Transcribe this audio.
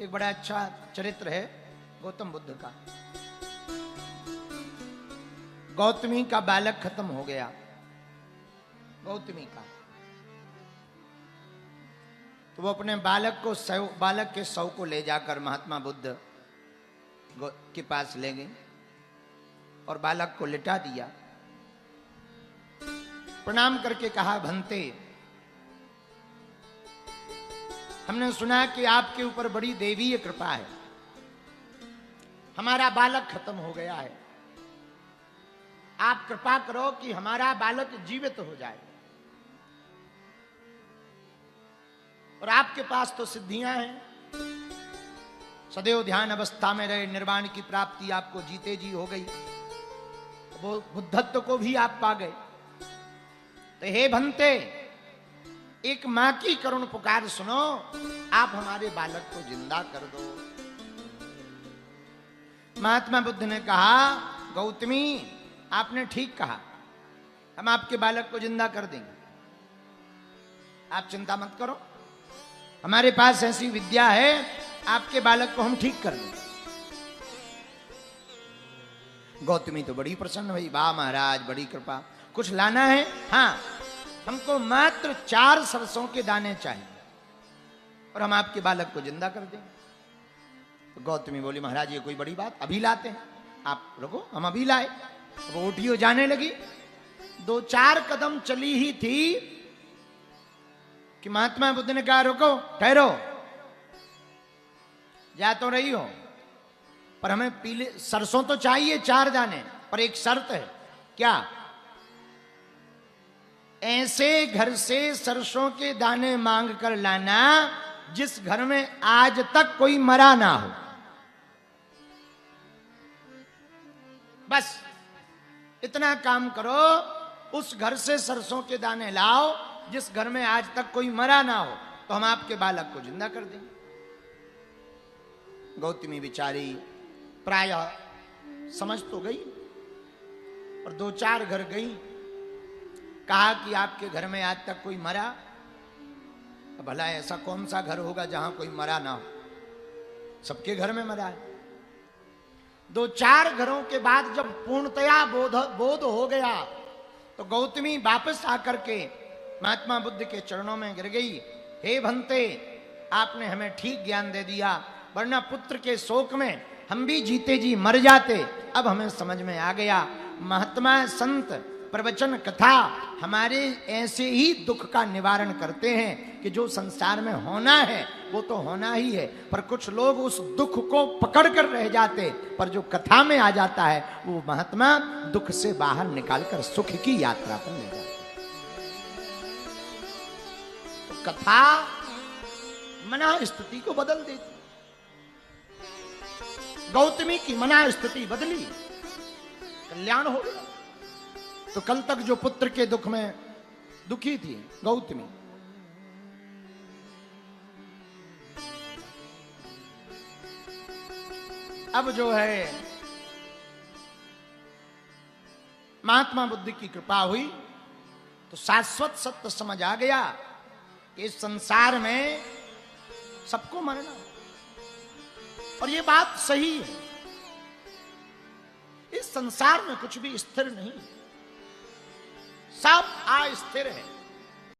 एक बड़ा अच्छा चरित्र है गौतम बुद्ध का। गौतमी का बालक खत्म हो गया, गौतमी का, तो वो अपने बालक के शव को ले जाकर महात्मा बुद्ध के पास ले गई और बालक को लिटा दिया। प्रणाम करके कहा, भंते, हमने सुना कि आपके ऊपर बड़ी देवीय कृपा है, हमारा बालक खत्म हो गया है, आप कृपा करो कि हमारा बालक जीवित हो जाए। और आपके पास तो सिद्धियां हैं, सदैव ध्यान अवस्था में रहे, निर्वाण की प्राप्ति आपको जीते जी हो गई, वो बुद्धत्व को भी आप पा गए। तो हे भंते, एक मां की करुण पुकार सुनो, आप हमारे बालक को जिंदा कर दो। महात्मा बुद्ध ने कहा, गौतमी, आपने ठीक कहा, हम आपके बालक को जिंदा कर देंगे, आप चिंता मत करो, हमारे पास ऐसी विद्या है, आपके बालक को हम ठीक कर देंगे। गौतमी तो बड़ी प्रसन्न हुई, वाह महाराज, बड़ी कृपा, कुछ लाना है? हाँ, हमको मात्र 4 सरसों के दाने चाहिए और हम आपके बालक को जिंदा कर देंगे। तो गौतमी बोली, महाराज ये कोई बड़ी बात, अभी लाते हैं, आप रुको, हम अभी लाए। वो उठी हो जाने लगी, 2-4 कदम चली ही थी कि महात्मा बुद्ध ने कहा, रुको, ठहरो, जा तो रही हो पर हमें पीले सरसों तो चाहिए 4 दाने, पर एक शर्त है। क्या? ऐसे घर से सरसों के दाने मांग कर लाना जिस घर में आज तक कोई मरा ना हो, बस इतना काम करो, उस घर से सरसों के दाने लाओ जिस घर में आज तक कोई मरा ना हो, तो हम आपके बालक को जिंदा कर देंगे। गौतमी बिचारी प्रायः समझ तो गई और 2-4 घर गई, कहा कि आपके घर में आज तक कोई मरा? भला ऐसा कौन सा घर होगा जहां कोई मरा ना हो, सबके घर में मरा है। 2-4 घरों के बाद जब पूर्णतया बोध हो गया तो गौतमी वापस आकर के महात्मा बुद्ध के चरणों में गिर गई। हे भंते, आपने हमें ठीक ज्ञान दे दिया, वरना पुत्र के शोक में हम भी जीते जी मर जाते। अब हमें समझ में आ गया, महात्मा संत प्रवचन कथा हमारे ऐसे ही दुख का निवारण करते हैं कि जो संसार में होना है वो तो होना ही है, पर कुछ लोग उस दुख को पकड़ कर रह जाते, पर जो कथा में आ जाता है वो महात्मा दुख से बाहर निकालकर सुख की यात्रा पर ले जाते। तो कथा मना स्थिति को बदल देती। गौतमी की मना स्थिति बदली, कल्याण हो गया। तो कल तक जो पुत्र के दुख में दुखी थी गौतमी, अब जो है महात्मा बुद्ध की कृपा हुई तो शाश्वत सत्य समझ आ गया कि इस संसार में सबको मरना, और ये बात सही है। इस संसार में कुछ भी स्थिर नहीं, सब अस्थिर है।